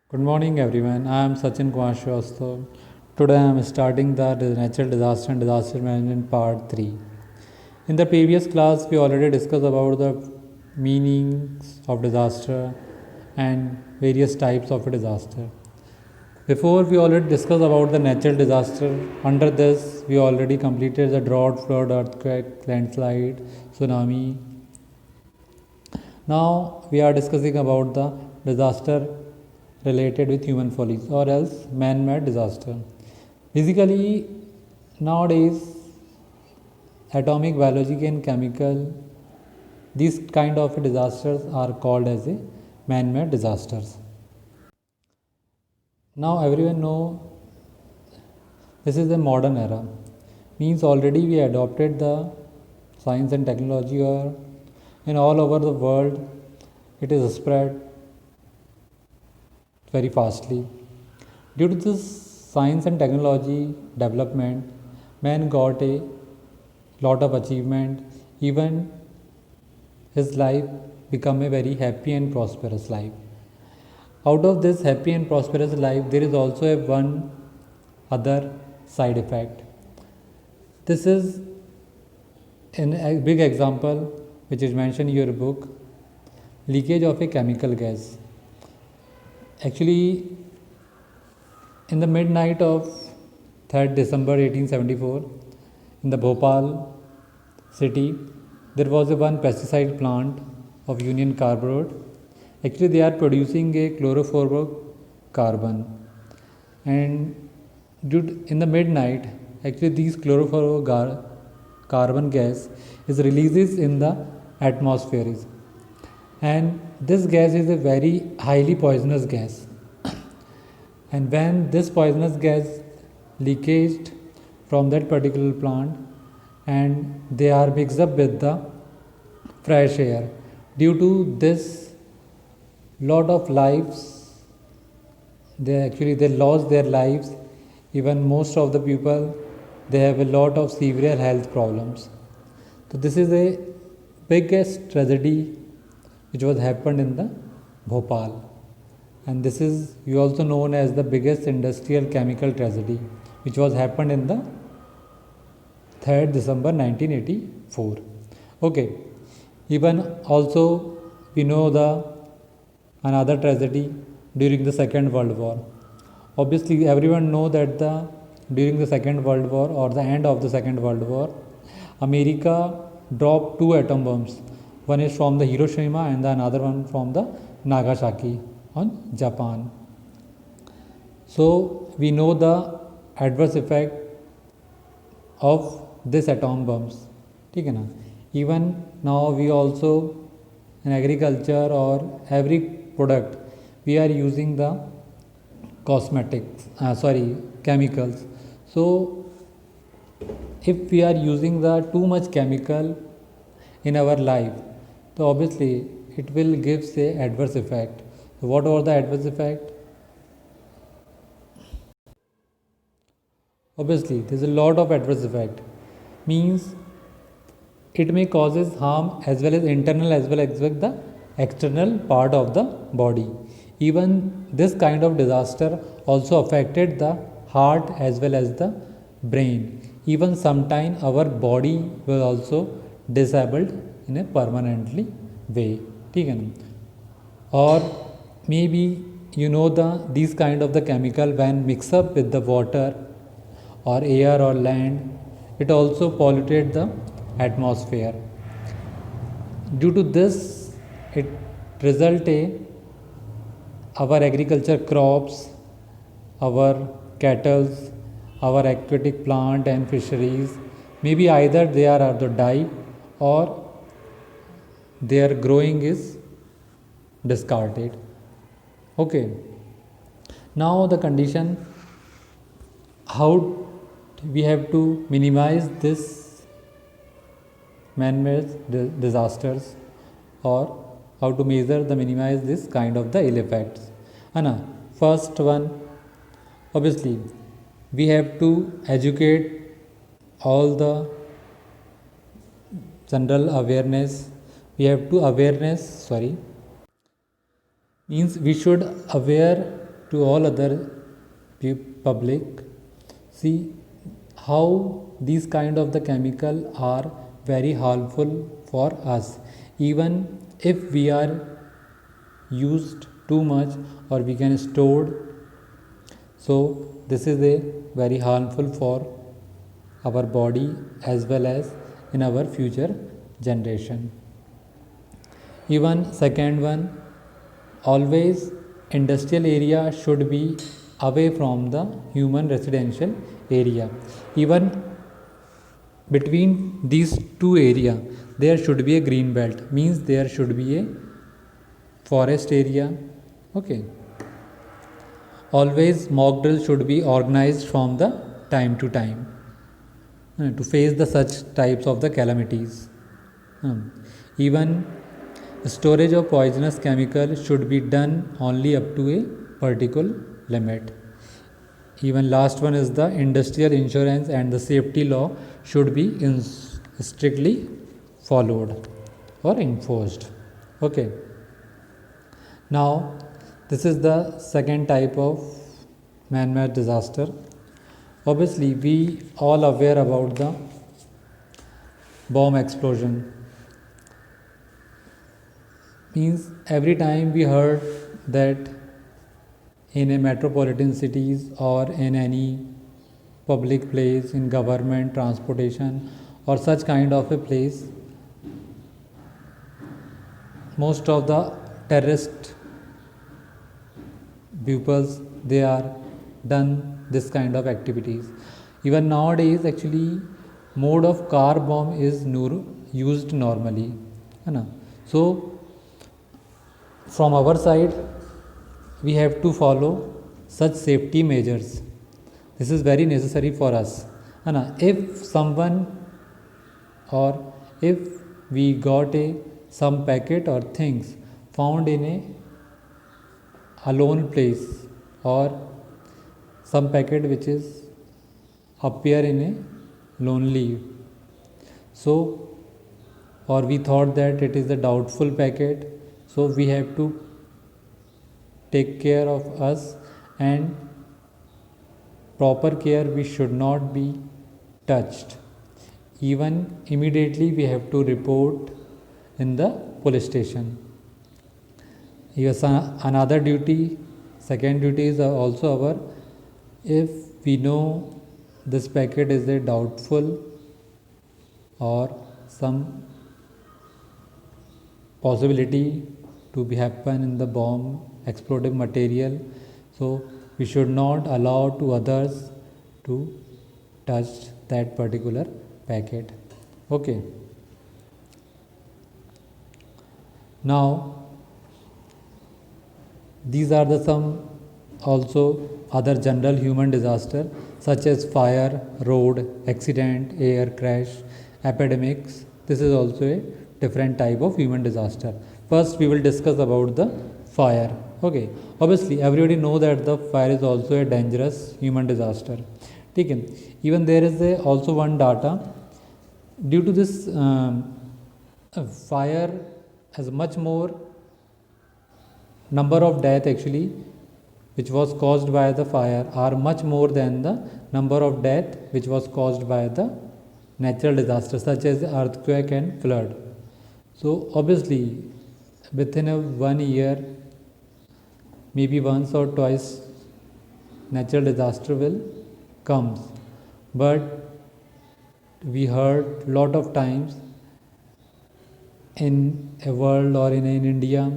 Good morning, everyone. I am Sachin Kumar Shrivastava. Today I am starting the natural disaster and disaster management part 3. In the previous class, we already discussed about the meanings of disaster and various types of a disaster. Before, we already discussed about the natural disaster. Under this, we already completed the drought, flood, earthquake, landslide, tsunami. Now we are discussing about the disaster related with human follies or else man-made disaster. Basically, nowadays, atomic, biological and chemical, these kind of disasters are called as a man-made disasters. Now everyone know this is a modern era. Means already we adopted the science and technology or in all over the world it is spread very fastly. Due to this science and technology development, man got a lot of achievement. Even his life become a very happy and prosperous life. Out of this happy and prosperous life, there is also a one other side effect. This is a big example which is mentioned in your book, leakage of a chemical gas. Actually, in the midnight of 3rd December 1874, in the Bhopal city, there was a one pesticide plant of Union Carbide. Actually, they are producing a chlorofluorocarbon, and in the midnight, actually these chlorofluorocarbon gas is releases in the atmosphere, and this gas is a very highly poisonous gas. And when this poisonous gas leakaged from that particular plant and they are mixed up with the fresh air, due to this lot of lives, they lost their lives. Even most of the people, they have a lot of severe health problems. So this is a biggest tragedy which was happened in the Bhopal, and this is you also known as the biggest industrial chemical tragedy which was happened in the 3rd December 1984. Okay, even also we know the another tragedy during the Second World War. Obviously, everyone know that during the Second World War or the end of the Second World War, America dropped two atom bombs. One is from the Hiroshima and the another one from the Nagasaki on Japan. So we know the adverse effect of this atom bombs. ठीक है ना? Even now we also in agriculture or every product we are using the chemicals. So if we are using the too much chemical in our life, so obviously it will give say adverse effect. So what are the adverse effect? Obviously there is a lot of adverse effect. Means it may causes harm as well as internal as well as the external part of the body. Even this kind of disaster also affected the heart as well as the brain. Even sometime our body will also disabled in a permanently way. ठीक है ना? Or maybe you know these kind of the chemical when mix up with the water or air or land, it also polluted the atmosphere. Due to this, it result our agriculture crops, our cattle, our aquatic plant and fisheries, maybe either they are to die or their growing is discarded. Okay. Now the condition, how we have to minimize this man-made disasters or how to measure the minimize this kind of the ill effects. Anna, first one, obviously we have to educate all the general awareness. We have to awareness, means we should aware to all other public, see how these kind of the chemical are very harmful for us, even if we are used too much or we can stored. So this is a very harmful for our body as well as in our future generation. Even second one, always industrial area should be away from the human residential area. Even between these two area there should be a green belt, means there should be a forest area. Okay, always mock drill should be organized from the time to time to face the such types of the calamities. Even storage of poisonous chemical should be done only up to a particular limit. Even last one is the industrial insurance and the safety law should be strictly followed or enforced. Okay, now this is the second type of man-made disaster. Obviously we all aware about the bomb explosion, means every time we heard that in a metropolitan cities or in any public place, in government transportation or such kind of a place, most of the terrorist pupils, they are done this kind of activities. Even nowadays actually mode of car bomb is used normally, so from our side we have to follow such safety measures. This is very necessary for us. If someone or if we got some packet or things found in a alone place, or some packet which is appear in a lonely, so or we thought that it is a doubtful packet, so we have to take care of us, and proper care we should not be touched. Even immediately we have to report in the police station. Yes, another duty, second duty is also our, if we know this packet is a doubtful or some possibility to be happen in the bomb explosive material, so we should not allow to others to touch that particular packet. Okay, now these are the some also other general human disaster such as fire, road accident, air crash, epidemics. This is also a different type of human disaster. First we will discuss about the fire. Okay, obviously everybody know that the fire is also a dangerous human disaster. Okay. Even there is also one data, due to this fire has much more number of death actually which was caused by the fire are much more than the number of death which was caused by the natural disasters such as earthquake and flood. So obviously within a 1 year, maybe once or twice natural disaster will comes, but we heard lot of times in a world or in India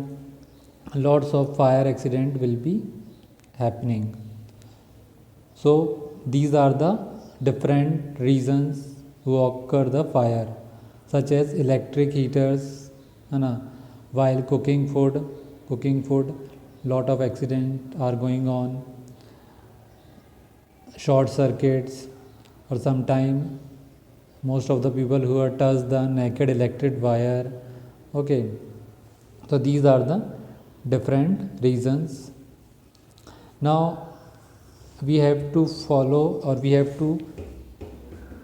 lots of fire accident will be happening. So these are the different reasons who occur the fire, such as electric heaters, while cooking food, lot of accident are going on, short circuits, or sometime most of the people who are touched the naked electric wire. Okay, so these are the different reasons. Now we have to follow, or we have to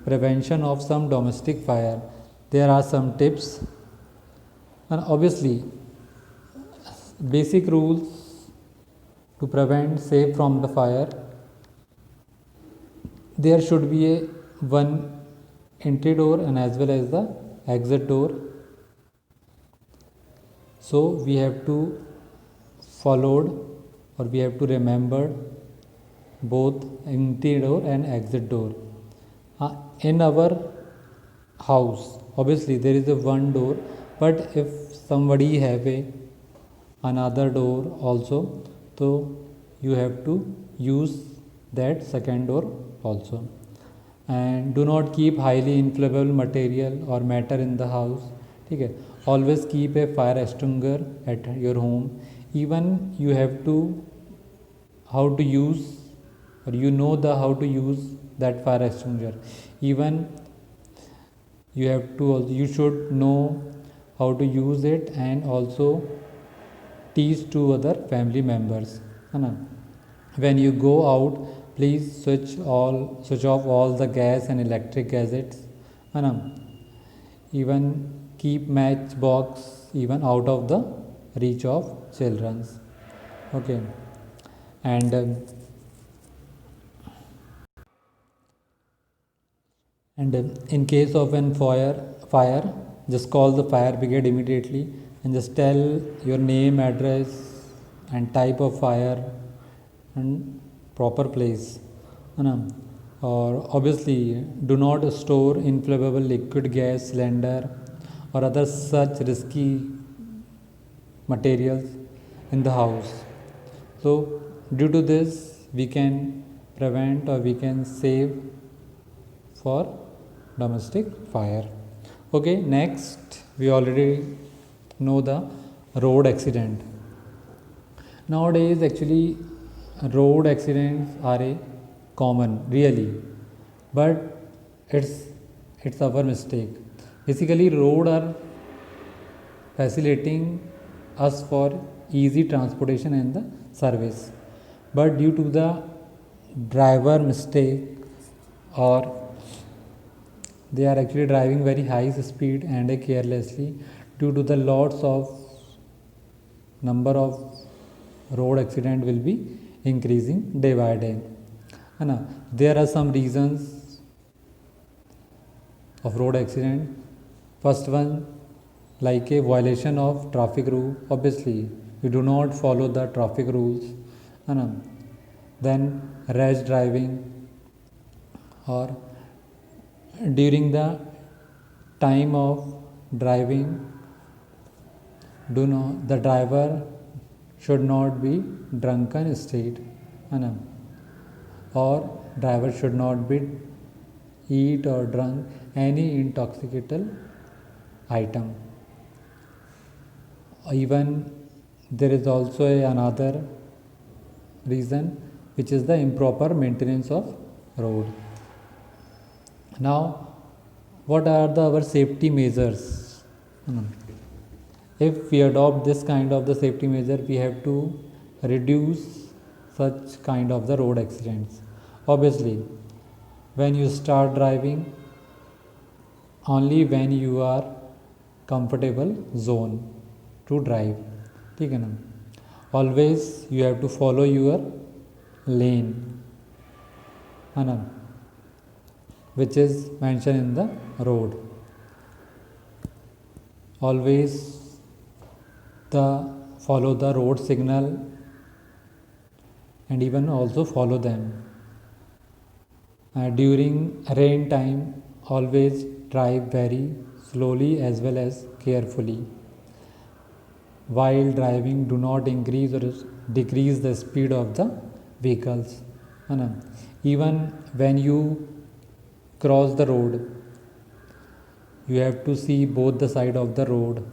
prevention of some domestic fire. There are some tips, and obviously basic rules to prevent save from the fire, there should be a one entry door and as well as the exit door. So we have to followed or we have to remember both entry door and exit door. In our house, obviously there is a one door, but if somebody have a another door also, so you have to use that second door also. And do not keep highly inflammable material or matter in the house. Okay, always keep a fire extinguisher at your home. Even you have to how to use or you know the how to use that fire extinguisher. Even you have to you should know how to use it and also teach to other family members. When you go out, please switch off all the gas and electric gadgets. Even keep matchbox even out of the reach of children's. Okay, and in case of an fire, just call the fire brigade immediately and just tell your name, address and type of fire and proper place. Or obviously do not store inflammable liquid gas cylinder or other such risky materials in the house. So due to this we can prevent or we can save for domestic fire. Okay, next we already know the road accident. Nowadays actually road accidents are a common really, but it's our mistake. Basically road are facilitating us for easy transportation and the service, but due to the driver mistake or they are actually driving very high speed and carelessly, due to the lots of number of road accident will be increasing day by day. There are some reasons of road accident. First one, like a violation of traffic rule. Obviously you do not follow the traffic rules. Then rash driving, or during the time of driving, the driver should not be drunken state, or driver should not be eat or drunk any intoxicating item. Even there is also another reason, which is the improper maintenance of road. Now what are our safety measures? If we adopt this kind of the safety measure, we have to reduce such kind of the road accidents. Obviously when you start driving, only when you are comfortable zone to drive. Always you have to follow your lane, which is mentioned in the road. Always follow the road signal and even also follow them. During rain time, always drive very slowly as well as carefully. While driving, do not increase or decrease the speed of the vehicles. Even when you cross the road, you have to see both the side of the road.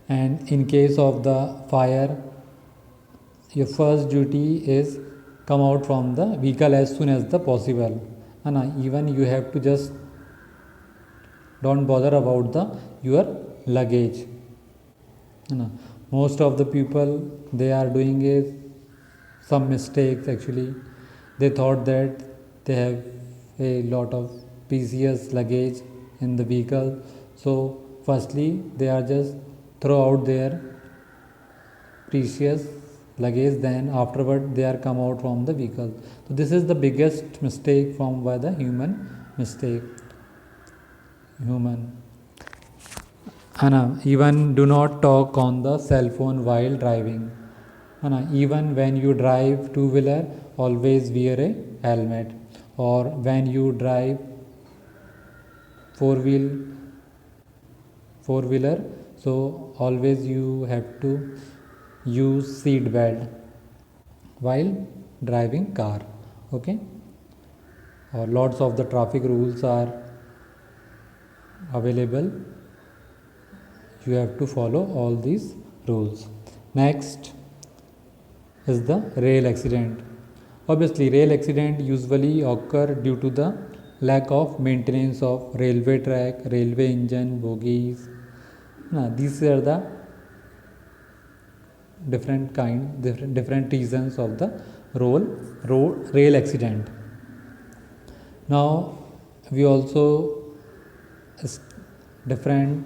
And in case of the fire, your first duty is come out from the vehicle as soon as the possible. Even you have to just don't bother about your luggage. Most of the people, they are doing some mistakes actually. They thought that they have a lot of precious luggage in the vehicle, so firstly they are just throw out their precious luggage, then afterward they are come out from the vehicle. So this is the biggest mistake from by the human. Even do not talk on the cell phone while driving. Even when you drive two-wheeler, always wear a helmet. Or when you drive four-wheeler, so always you have to use seat belt while driving car. Okay, or lots of the traffic rules are available. You have to follow all these rules. Next is the rail accident. Obviously, rail accident usually occur due to the lack of maintenance of railway track, railway engine, bogies. These are the different reasons of the rail accident. Now we also different.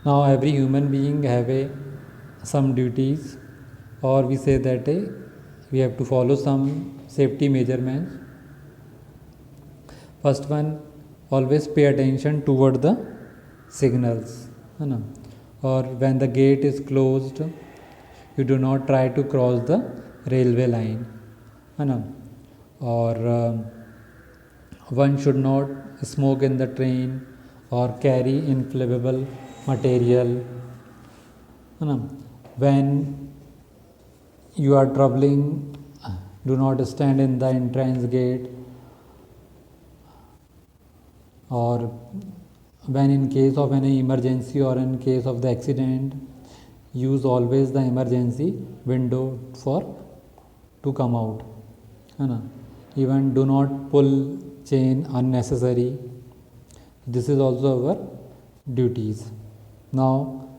Now every human being have some duties, or we say that we have to follow some safety measurements. First one, always pay attention toward the signals. Or when the gate is closed, you do not try to cross the railway line. Or one should not smoke in the train or carry inflammable material. When you are traveling, do not stand in the entrance gate. Or when in case of any emergency or in case of the accident, use always the emergency window to come out. Even do not pull chain unnecessary. This is also our duties. Now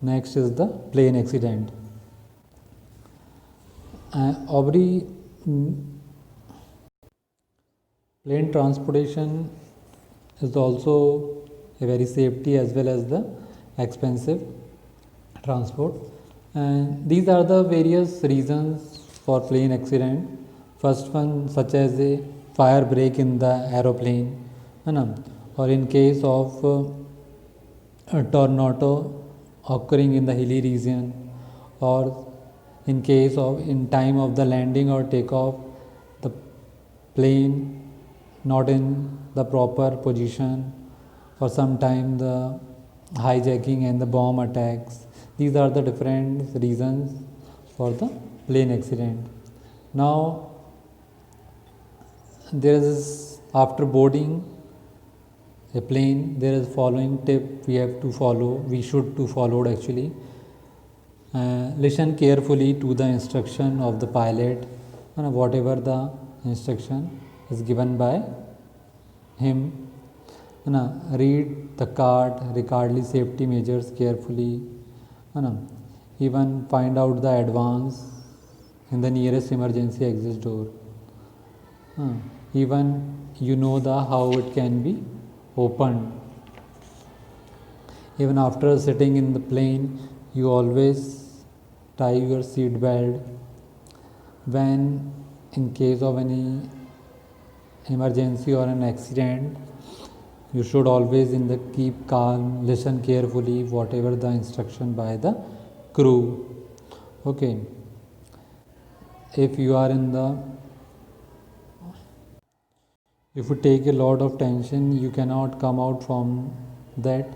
next is the plane accident. Plane transportation is also a very safety as well as the expensive transport, and these are the various reasons for plane accident. First one, such as a fire break in the aeroplane, or in case of a tornado occurring in the hilly region, or in case of in time of the landing or takeoff, the plane not in the proper position, or sometime the hijacking and the bomb attacks. These are the different reasons for the plane accident. Now there is, after boarding a plane, there is following tip we should to follow actually. Listen carefully to the instruction of the pilot, whatever the instruction is given by him. Read the card, regardless safety measures carefully. Even find out the advance in the nearest emergency exit door. Even how it can be opened. Even after sitting in the plane, you always tie your seat belt. When in case of any emergency or an accident, you should always keep calm, listen carefully whatever the instruction by the crew. Okay, if you take a lot of tension, you cannot come out from that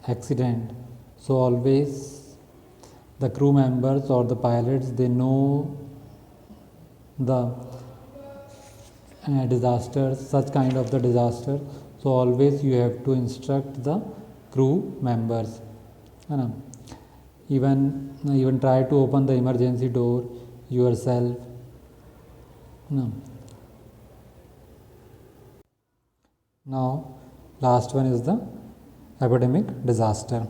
accident. So always the crew members or the pilots, they know the disasters, such kind of the disaster. So always you have to instruct the crew members. Even try to open the emergency door yourself. Now last one is the epidemic disaster.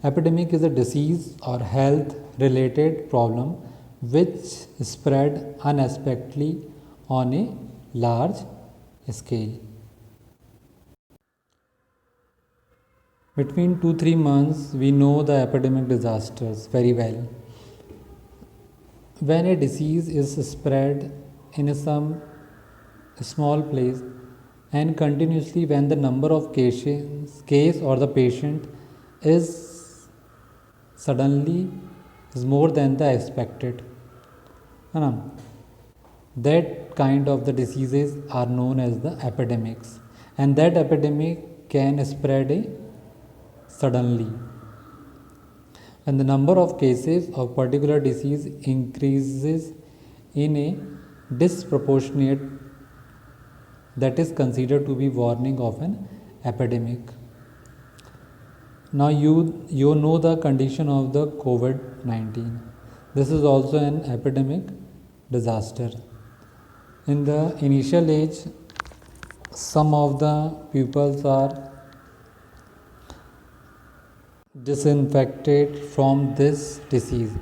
Epidemic is a disease or health related problem which spread unexpectedly on a large scale. Between 2-3 months we know the epidemic disasters very well. When a disease is spread in some small place and continuously, when the number of case or the patient is suddenly is more than the expected, that kind of the diseases are known as the epidemics, and that epidemic can spread suddenly. When the number of cases of particular disease increases in a disproportionate, that is considered to be warning of an epidemic. Now you know the condition of the COVID-19. This is also an epidemic disaster. In the initial age, some of the pupils are disinfected from this disease,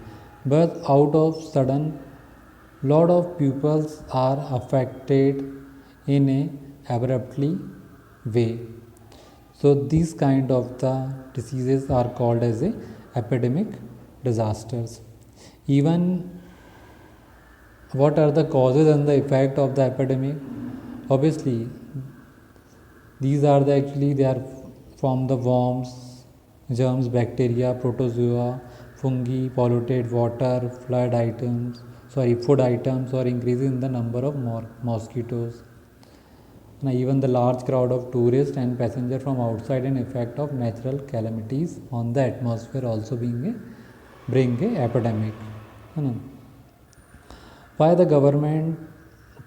but out of sudden lot of pupils are affected in a abruptly way. So these kind of the diseases are called as a epidemic disasters. Even what are the causes and the effect of the epidemic? Obviously these are they are from the worms, germs, bacteria, protozoa, fungi, polluted water, food items, or increasing in the number of mosquitoes. Now, even the large crowd of tourists and passengers from outside, and effect of natural calamities on the atmosphere also bring a epidemic. Why the government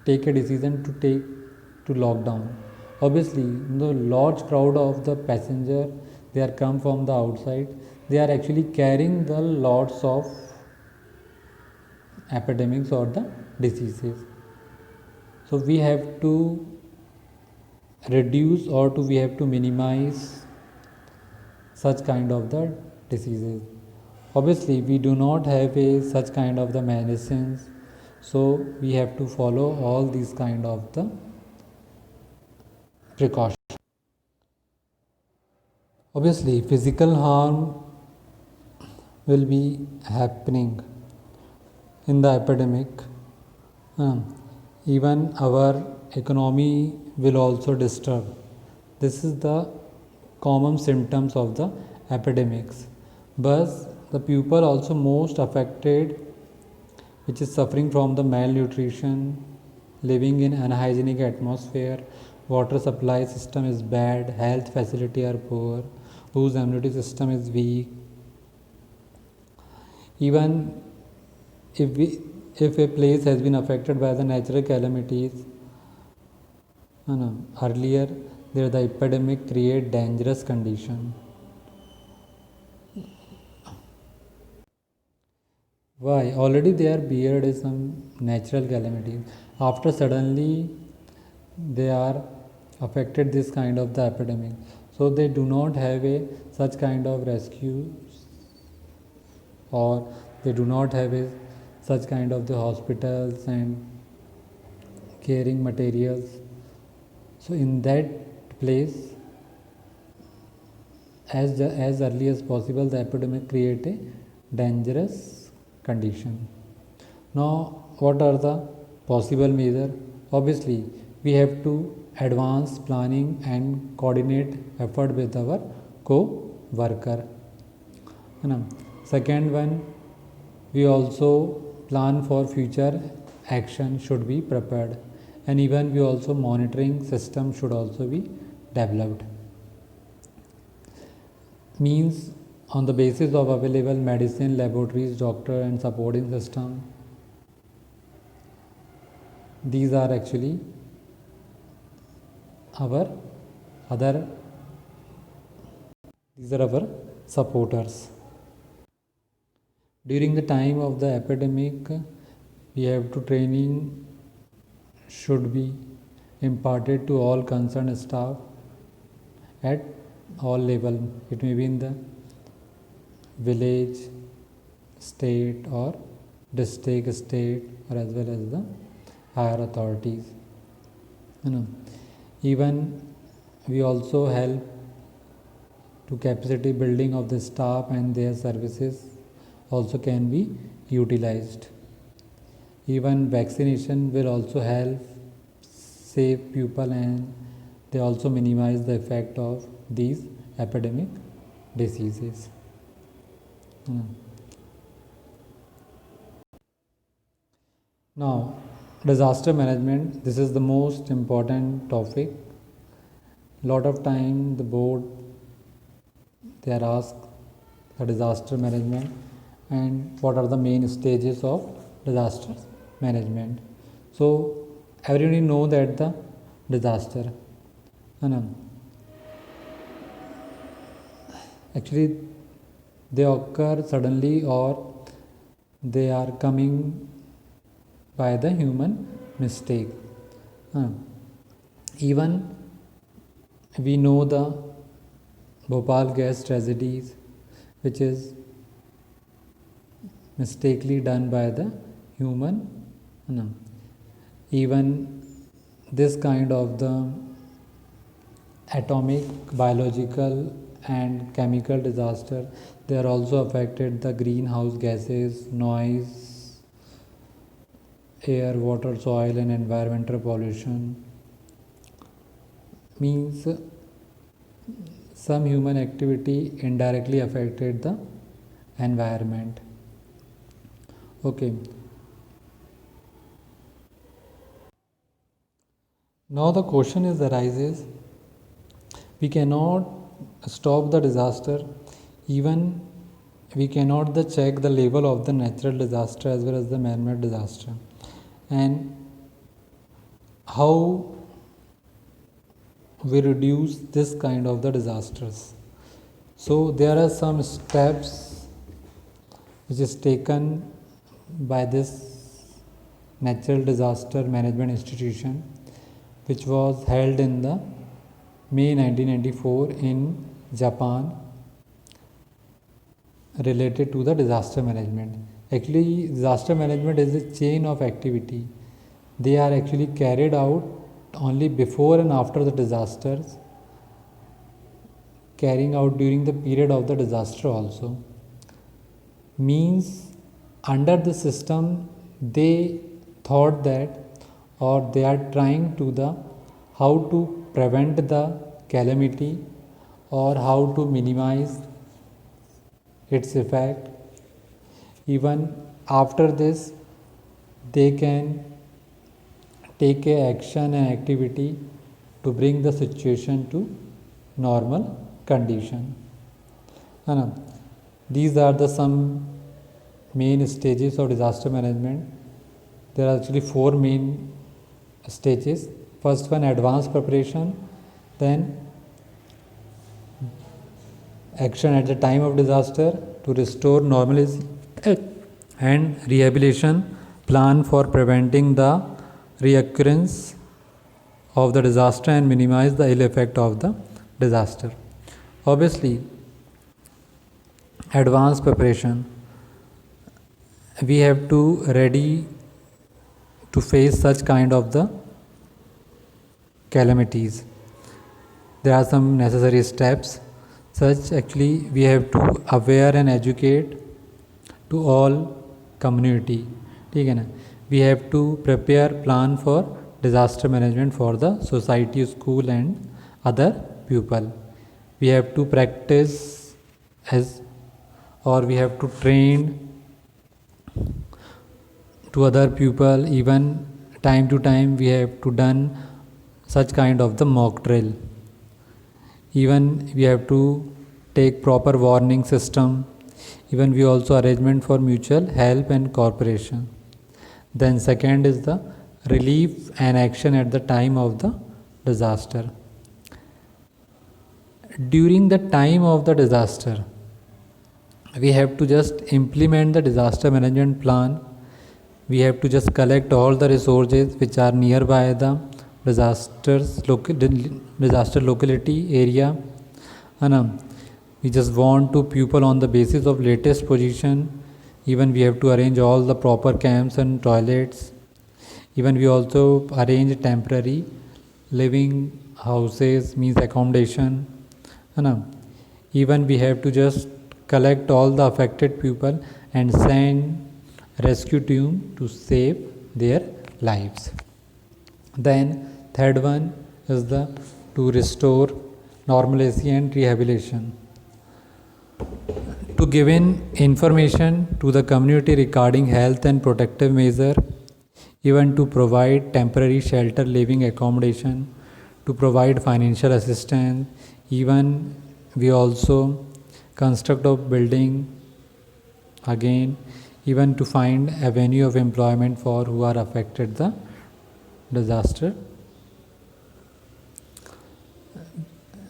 take a decision to lockdown? Obviously, the large crowd of the passenger, they are come from the outside, they are actually carrying the lots of epidemics or the diseases. So we have to reduce or we have to minimize such kind of the diseases. Obviously we do not have such kind of the medicines, so we have to follow all these kind of the precautions. Obviously physical harm will be happening in the epidemic. Even our economy will also disturb. This is the common symptoms of the epidemics. But the people also most affected, which is suffering from the malnutrition, living in unhygienic atmosphere, water supply system is bad, health facility are poor, whose immunity system is weak. Even if a place has been affected by the natural calamities, earlier there the epidemic create dangerous condition. Why? Already they are beard is some natural calamities. After suddenly they are affected this kind of the epidemic. So they do not have such kind of rescue, or they do not have such kind of the hospitals and caring materials. So in that place, as early as possible, the epidemic create a dangerous condition. Now, what are the possible measures? Obviously, we have to advance planning and coordinate effort with our co-worker. Second one, we also plan for future action should be prepared, and even we also monitoring system should also be developed. Means on the basis of available medicine, laboratories, doctor and supporting system, these are actually our supporters. During the time of the epidemic, we have to training should be imparted to all concerned staff at all level. It may be in the village, state or district, state, or as well as the higher authorities. Even we also help to capacity building of the staff and their services also can be utilized. Even vaccination will also help save people, and they also minimize the effect of these epidemic diseases. Now, disaster management, this is the most important topic. Lot of time the board, they are asked the disaster management and what are the main stages of disaster management. So everybody know that the disaster, actually they occur suddenly or they are coming by the human mistake. Even we know the Bhopal gas tragedies, which is mistakenly done by the human. Even this kind of the atomic, biological and chemical disaster, they are also affected the greenhouse gases, noise, air, water, soil and environmental pollution. Means some human activity indirectly affected the environment. Okay. Now the question arises, we cannot stop the disaster, even we cannot check the level of the natural disaster as well as the man-made disaster, and how we reduce this kind of the disasters. So there are some steps which is taken by this natural disaster management institution, which was held in the May 1994 in Japan, related to the disaster management. Actually, disaster management is a chain of activity. They are actually carried out only before and after the disasters, carrying out during the period of the disaster also. Means under the system they thought that, or they are trying to the how to prevent the calamity or how to minimize its effect. Even after this they can take a action and activity to bring the situation to normal condition. These are the some main stages of disaster management. There are actually 4 main stages. First one, advanced preparation, then action at the time of disaster to restore normalcy and rehabilitation plan for preventing the reoccurrence of the disaster and minimize the ill effect of the disaster. Obviously, advanced preparation, we have to ready to face such kind of the calamities. There are some necessary steps. Such actually we have to aware and educate to all community. We have to prepare plan for disaster management for the society, school and other people. We have to practice or we have to train to other people. Even time to time we have to done such kind of the mock drill. Even we have to take proper warning system. Even we also arrangement for mutual help and cooperation. Then second is the relief and action at the time of the disaster. During the time of the disaster, we have to just implement the disaster management plan. We have to just collect all the resources which are nearby the disaster locality area. We just want to people on the basis of latest position. Even we have to arrange all the proper camps and toilets. Even we also arrange temporary living houses, means accommodation. Even we have to just collect all the affected people and send rescue team to save their lives. Then third one is the to restore normalcy and rehabilitation. To give in information to the community regarding health and protective measure, even to provide temporary shelter living accommodation, to provide financial assistance, even we also construct a building again, even to find avenue of employment for who are affected the disaster.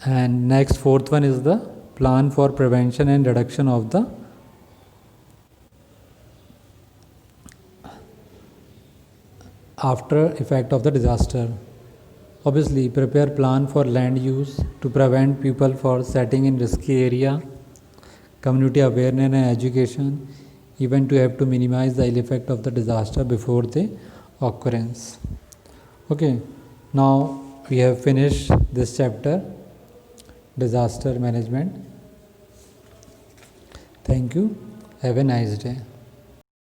And next fourth one is the plan for prevention and reduction of the after effect of the disaster. Obviously, prepare plan for land use to prevent people for setting in risky area, community awareness and education, even to have to minimize the ill effect of the disaster before the occurrence. Okay, now we have finished this chapter, disaster management. Thank you. Have a nice day.